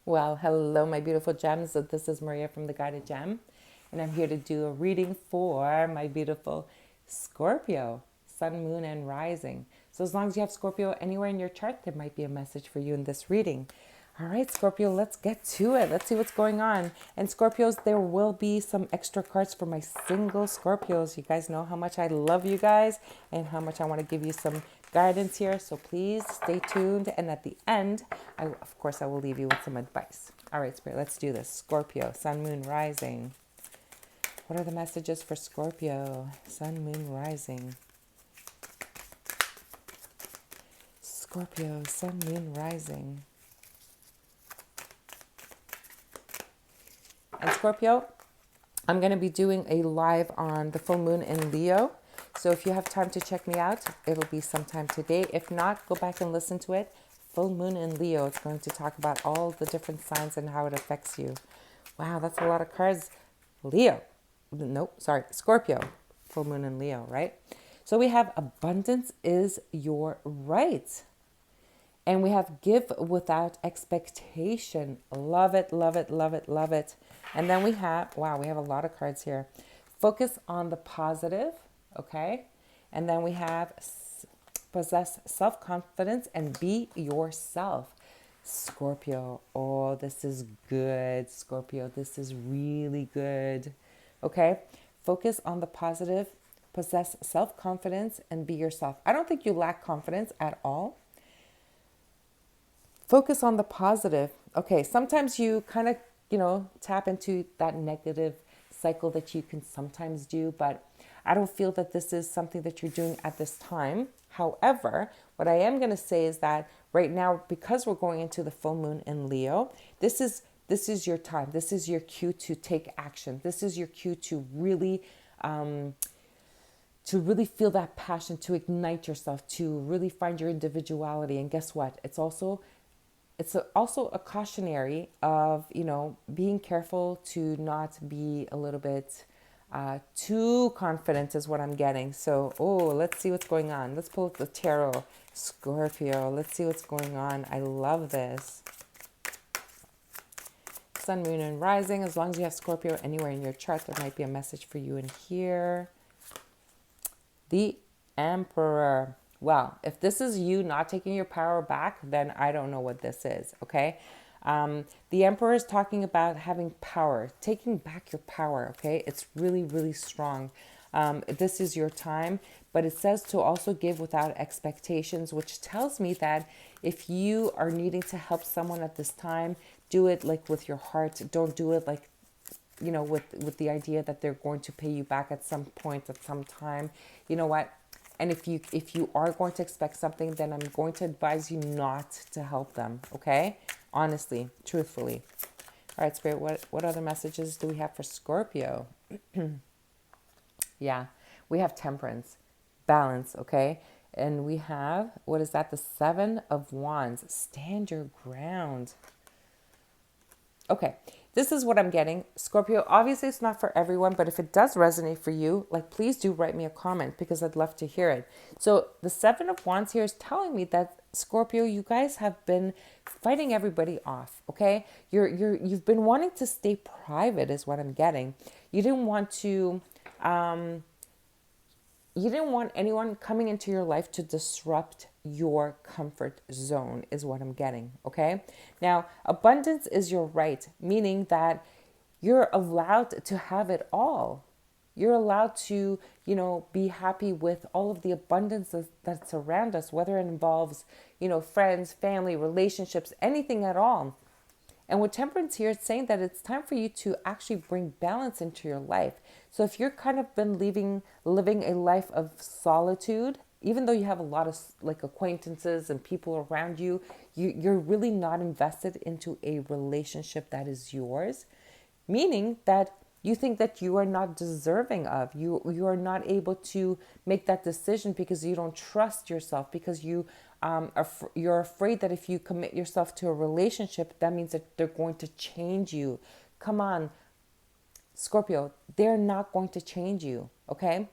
Well, hello, my beautiful gems. So this is Maria from the Guided Gem, and I'm here to do a reading for my beautiful Scorpio, Sun, Moon, and Rising. So as long as you have Scorpio anywhere in your chart, there might be a message for you in this reading. All right, Scorpio, let's get to it. Let's see what's going on. And Scorpios, there will be some extra cards for my single Scorpios. You guys know how much I love you guys and how much I want to give you some guidance here. So please stay tuned. And at the end, of course, I will leave you with some advice. All right, Spirit, let's do this. Scorpio, Sun, Moon, Rising. What are the messages for Scorpio, Sun, Moon, Rising? Scorpio, Sun, Moon, Rising. And Scorpio, I'm going to be doing a live on the full moon in Leo. So if you have time to check me out, it'll be sometime today. If not, go back and listen to it. Full moon in Leo. It's going to talk about all the different signs and how it affects you. Wow, that's a lot of cards. Leo. Nope, sorry. Scorpio. Full moon in Leo, right? So we have abundance is your right. And we have give without expectation. Love it, love it, love it, love it. And then we have, wow, we have a lot of cards here. Focus on the positive, okay? And then we have possess self-confidence and be yourself. Scorpio, oh, this is good. Scorpio, this is really good, okay? Focus on the positive, possess self-confidence and be yourself. I don't think you lack confidence at all. Focus on the positive. Okay, sometimes you kind of, tap into that negative cycle that you can sometimes do, but I don't feel that this is something that you're doing at this time. However, what I am going to say is that right now, because we're going into the full moon in Leo, this is your time. This is your cue to take action. This is your cue to really feel that passion, to ignite yourself, to really find your individuality. And guess what? It's also a cautionary of, being careful to not be a little bit too confident is what I'm getting. So, let's see what's going on. Let's pull up the tarot. Scorpio, let's see what's going on. I love this. Sun, Moon, and Rising. As long as you have Scorpio anywhere in your chart, there might be a message for you in here. The Emperor. Well, if this is you not taking your power back, then I don't know what this is, okay? The Emperor is talking about having power, taking back your power, okay? It's really, really strong. This is your time, but it says to also give without expectations, which tells me that if you are needing to help someone at this time, do it like with your heart. Don't do it like, with the idea that they're going to pay you back at some point, at some time. You know what? And if you are going to expect something, then I'm going to advise you not to help them, okay? Honestly, truthfully. All right, Spirit, what other messages do we have for Scorpio? Yeah, we have temperance, balance, okay? And we have, what is that? The Seven of Wands. Stand your ground. Okay, this is what I'm getting. Scorpio, obviously it's not for everyone, but if it does resonate for you, please do write me a comment because I'd love to hear it. So the Seven of Wands here is telling me that Scorpio, you guys have been fighting everybody off, okay? You've been wanting to stay private is what I'm getting. You didn't want anyone coming into your life to disrupt your comfort zone is what I'm getting, okay? Now, abundance is your right, meaning that you're allowed to have it all. You're allowed to, be happy with all of the abundance that's around us, whether it involves, friends, family, relationships, anything at all. And with temperance here, it's saying that it's time for you to actually bring balance into your life. So if you're kind of been living a life of solitude, even though you have a lot of acquaintances and people around you, you're really not invested into a relationship that is yours, meaning that you think that you are not deserving of, you are not able to make that decision because you don't trust yourself, because you're afraid that if you commit yourself to a relationship, that means that they're going to change you. Come on, Scorpio, they're not going to change you, okay?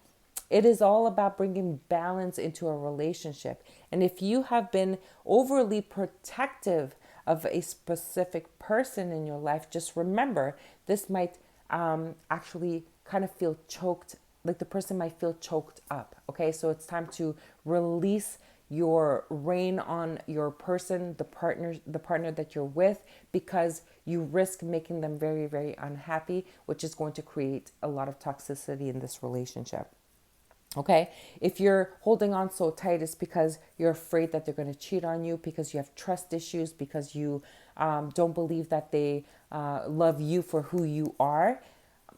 It is all about bringing balance into a relationship. And if you have been overly protective of a specific person in your life, just remember this might actually kind of feel choked, like the person might feel choked up. Okay, so it's time to release your reign on your person, the partner that you're with, because you risk making them very, very unhappy, which is going to create a lot of toxicity in this relationship. Okay, if you're holding on so tight, it's because you're afraid that they're going to cheat on you, because you have trust issues, because you don't believe that they love you for who you are.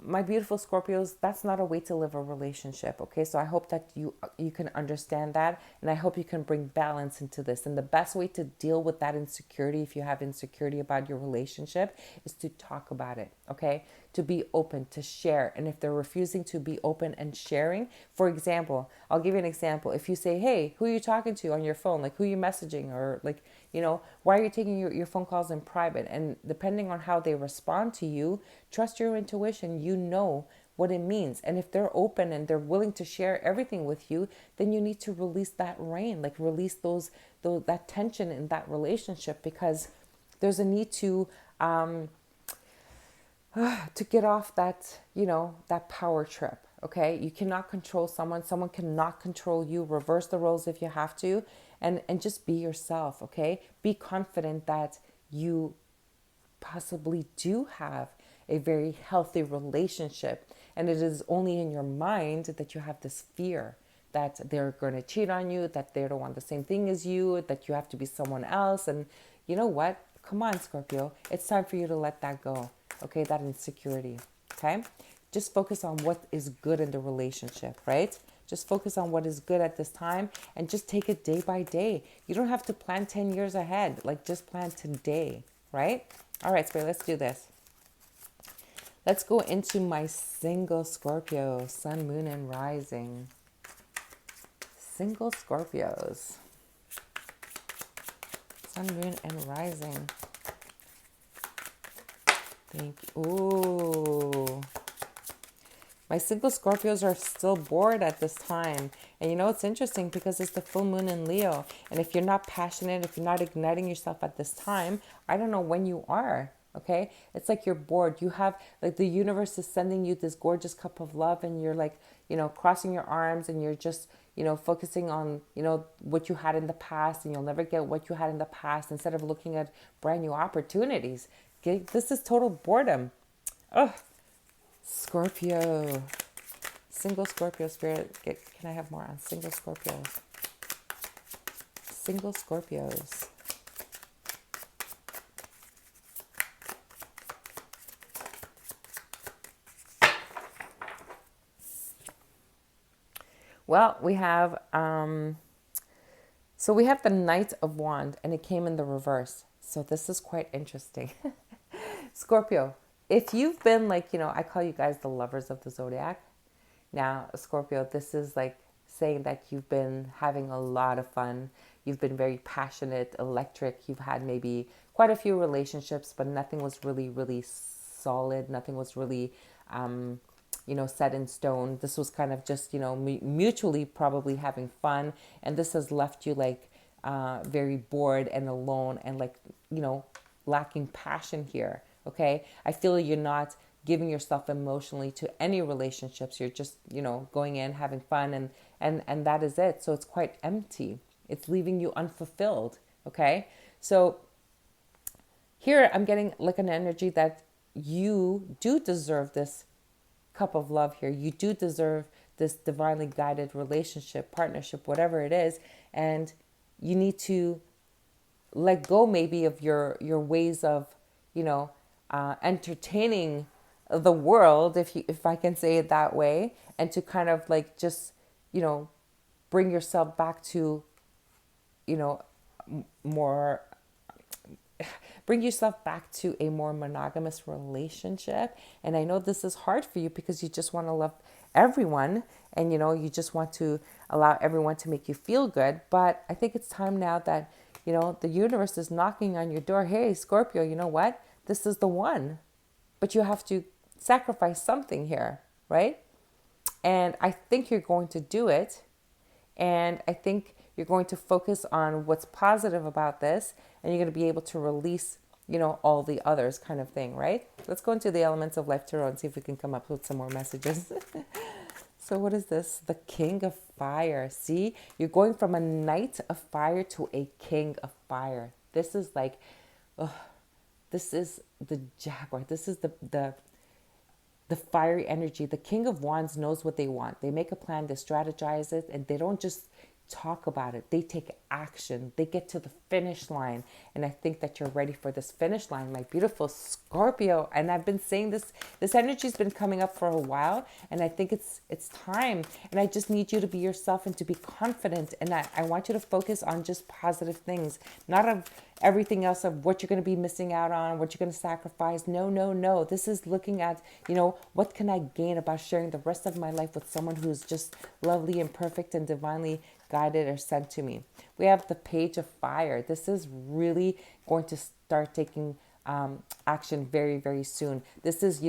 My beautiful Scorpios, that's not a way to live a relationship. Okay, so I hope that you can understand that, and I hope you can bring balance into this. And the best way to deal with that insecurity, if you have insecurity about your relationship, is to talk about it. Okay, to be open, to share. And if they're refusing to be open and sharing, for example, I'll give you an example. If you say, hey, who are you talking to on your phone? Like, who are you messaging? Or like, why are you taking your phone calls in private? And depending on how they respond to you, trust your intuition. You know what it means. And if they're open and they're willing to share everything with you, then you need to release that reign, like release that tension in that relationship, because there's a need to get off that, that power trip. Okay, you cannot control someone cannot control you. Reverse the roles if you have to, and just be yourself. Okay, be confident that you possibly do have a very healthy relationship, and it is only in your mind that you have this fear that they're going to cheat on you, that they don't want the same thing as you, that you have to be someone else. And you know what, come on, Scorpio, it's time for you to let that go. Okay, that insecurity. Okay, just focus on what is good in the relationship, right? Just focus on what is good at this time, and just take it day by day. You don't have to plan 10 years ahead. Like, just plan today, right? All right, Spirit, let's do this. Let's go into my single Scorpio, Sun, Moon, and Rising. Single Scorpios. Sun, Moon, and Rising. Thank you. Ooh. My single Scorpios are still bored at this time. And it's interesting because it's the full moon in Leo. And if you're not passionate, if you're not igniting yourself at this time, I don't know when you are. Okay, it's like you're bored. You have, like, the universe is sending you this gorgeous cup of love, and you're like, crossing your arms, and you're just, focusing on, what you had in the past, and you'll never get what you had in the past, instead of looking at brand new opportunities. Okay? This is total boredom. Oh, Scorpio, single Scorpio, Spirit. Can I have more on single Scorpios? Single Scorpios. Well, we have, we have the Knight of Wands, and it came in the reverse. So this is quite interesting. Scorpio, if you've been like, I call you guys the lovers of the zodiac. Now, Scorpio, this is like saying that you've been having a lot of fun. You've been very passionate, electric. You've had maybe quite a few relationships, but nothing was really, really solid. Nothing was really, set in stone. This was kind of just, mutually probably having fun. And this has left you like very bored and alone, and like, lacking passion here. Okay. I feel you're not giving yourself emotionally to any relationships. You're just, going in, having fun, and that is it. So it's quite empty. It's leaving you unfulfilled. Okay. So here I'm getting like an energy that you do deserve this cup of love here. You do deserve this divinely guided relationship, partnership, whatever it is. And you need to let go maybe of your ways of, entertaining the world, if I can say it that way, and to kind of like just, bring yourself back to, more, bring yourself back to a more monogamous relationship. And I know this is hard for you because you just want to love everyone, and you just want to allow everyone to make you feel good. But I think it's time now that, the universe is knocking on your door. Hey, Scorpio, you know what? This is the one. But you have to sacrifice something here, right? And I think you're going to do it. And I think You're going to focus on what's positive about this, and you're going to be able to release, all the others, kind of thing, right? Let's go into the Elements of Life Tarot and see if we can come up with some more messages. So what is this? The King of Fire. See, you're going from a Knight of Fire to a King of Fire. This is like, this is the Jaguar. This is the fiery energy. The King of Wands knows what they want. They make a plan, they strategize it, and they don't just talk about it. They take action. They get to the finish line. And I think that you're ready for this finish line, my beautiful Scorpio. And I've been saying this energy's been coming up for a while, and I think it's time. And I just need you to be yourself and to be confident. And I want you to focus on just positive things, not of everything else of what you're going to be missing out on, what you're going to sacrifice. No. This is looking at, what can I gain about sharing the rest of my life with someone who's just lovely and perfect and divinely guided or sent to me. We have the Page of Fire. This is really going to start taking action very, very soon. This is,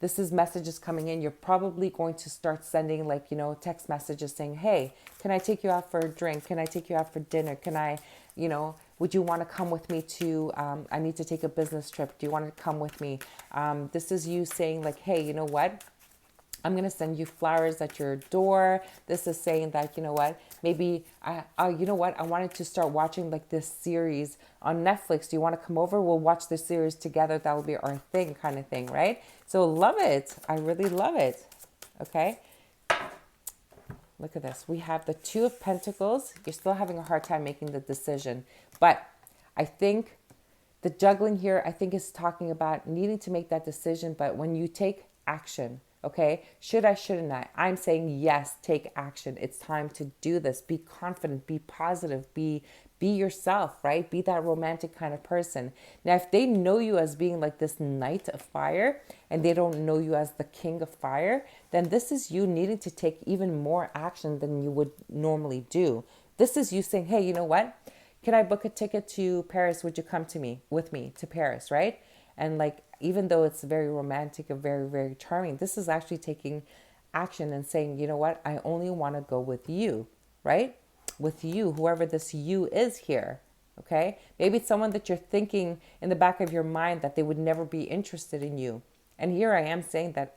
this is messages coming in. You're probably going to start sending text messages saying, hey, can I take you out for a drink? Can I take you out for dinner? Can I, would you want to come with me to, I need to take a business trip. Do you want to come with me? This is you saying like, hey, you know what? I'm going to send you flowers at your door. This is saying that, maybe I wanted to start watching like this series on Netflix. Do you want to come over? We'll watch the series together. That will be our thing, kind of thing, right? So love it. I really love it. Okay. Look at this. We have the Two of Pentacles. You're still having a hard time making the decision, but I think the juggling here, I think is talking about needing to make that decision. But when you take action, okay, should I, shouldn't I? I'm saying yes, take action. It's time to do this. Be confident, be positive, be yourself, right? Be that romantic kind of person. Now, if they know you as being like this Knight of Fire and they don't know you as the King of Fire, then this is you needing to take even more action than you would normally do. This is you saying, hey, you know what? Can I book a ticket to Paris? Would you come with me to Paris, right? And even though it's very romantic and very, very charming, this is actually taking action and saying, you know what? I only want to go with you, right? With you, whoever this you is here, okay? Maybe it's someone that you're thinking in the back of your mind that they would never be interested in you. And here I am saying that,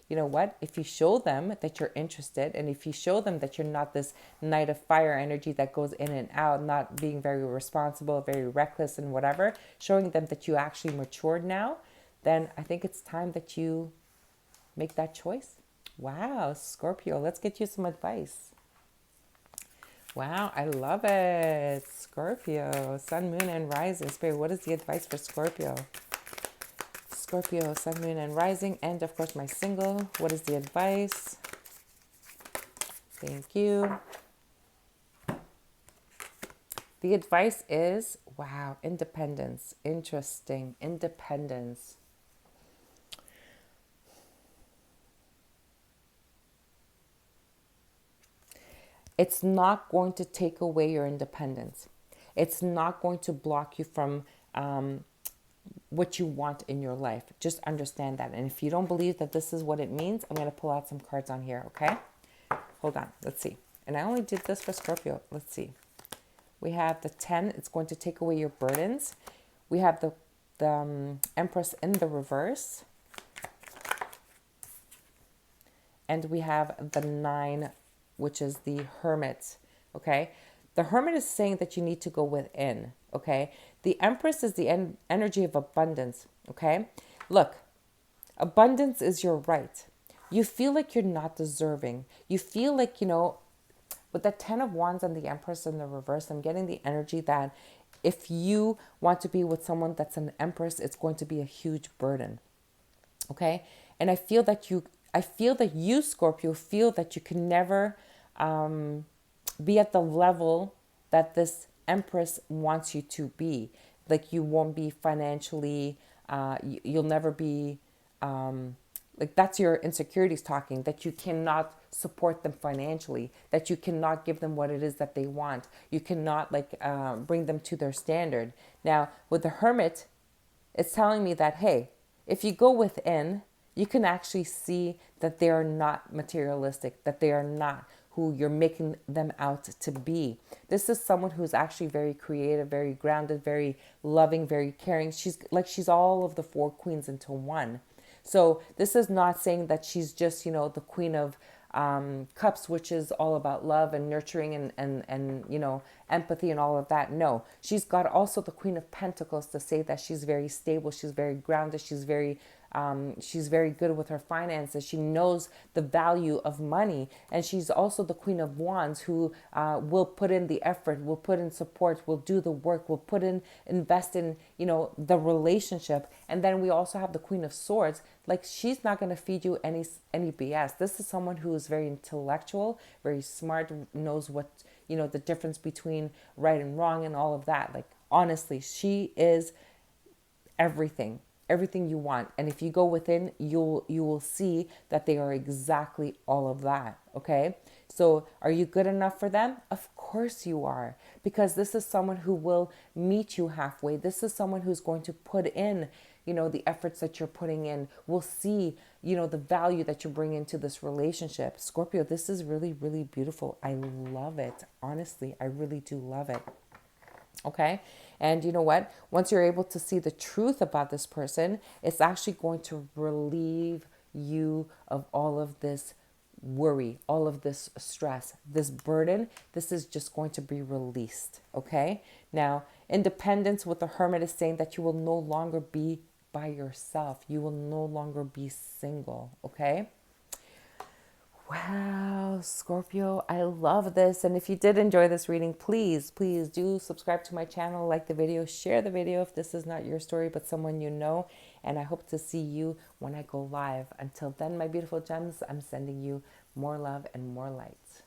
you know what? If you show them that you're interested, and if you show them that you're not this Knight of Fire energy that goes in and out, not being very responsible, very reckless and whatever, showing them that you actually matured now, then I think it's time that you make that choice. Wow, Scorpio, let's get you some advice. Wow, I love it. Scorpio, Sun, Moon, and Rising. Spirit, what is the advice for Scorpio? Scorpio, Sun, Moon, and Rising, and of course my single. What is the advice? Thank you. The advice is, wow, independence. Interesting. Independence. It's not going to take away your independence. It's not going to block you from what you want in your life. Just understand that. And if you don't believe that this is what it means, I'm going to pull out some cards on here, okay? Hold on. Let's see. And I only did this for Scorpio. Let's see. We have the 10. It's going to take away your burdens. We have the Empress in the reverse. And we have the 9, which is the Hermit, okay? The Hermit is saying that you need to go within, okay? The Empress is the energy of abundance, okay? Look, abundance is your right. You feel like you're not deserving. You feel like, with the 10 of Wands and the Empress in the reverse, I'm getting the energy that if you want to be with someone that's an Empress, it's going to be a huge burden, okay? And I feel that you, Scorpio, feel that you can never be at the level that this Empress wants you to be. Like you won't be financially, you'll never be, that's your insecurities talking, that you cannot support them financially, that you cannot give them what it is that they want. You cannot bring them to their standard. Now, with the Hermit, it's telling me that, hey, if you go within, you can actually see that they are not materialistic, that they are not who you're making them out to be. This is someone who's actually very creative, very grounded, very loving, very caring. She's all of the four queens into one. So this is not saying that she's just, the queen of cups, which is all about love and nurturing and empathy and all of that. No, she's got also the queen of pentacles to say that she's very stable, she's very grounded, she's very good with her finances. She knows the value of money, and she's also the queen of wands, who will put in the effort, will put in support, will do the work, will invest in the relationship. And then we also have the queen of swords. Like, she's not going to feed you any BS. This is someone who is very intellectual, very smart, knows what the difference between right and wrong and all of that. Like, honestly, she is everything you want. And if you go within, you will see that they are exactly all of that. Okay, so are you good enough for them? Of course you are, because this is someone who will meet you halfway. This is someone who's going to put in the efforts that you're putting in, will see the value that you bring into this relationship. Scorpio, this is really, really beautiful. I love it. Honestly, I really do love it. Okay. And you know what? Once you're able to see the truth about this person, it's actually going to relieve you of all of this worry, all of this stress, this burden. This is just going to be released. Okay. Now, independence with the Hermit is saying that you will no longer be by yourself. You will no longer be single. Okay. Wow, Scorpio, I love this. And if you did enjoy this reading, please do subscribe to my channel, like the video, share the video if this is not your story, but someone you know. And I hope to see you when I go live. Until then, my beautiful gems, I'm sending you more love and more light.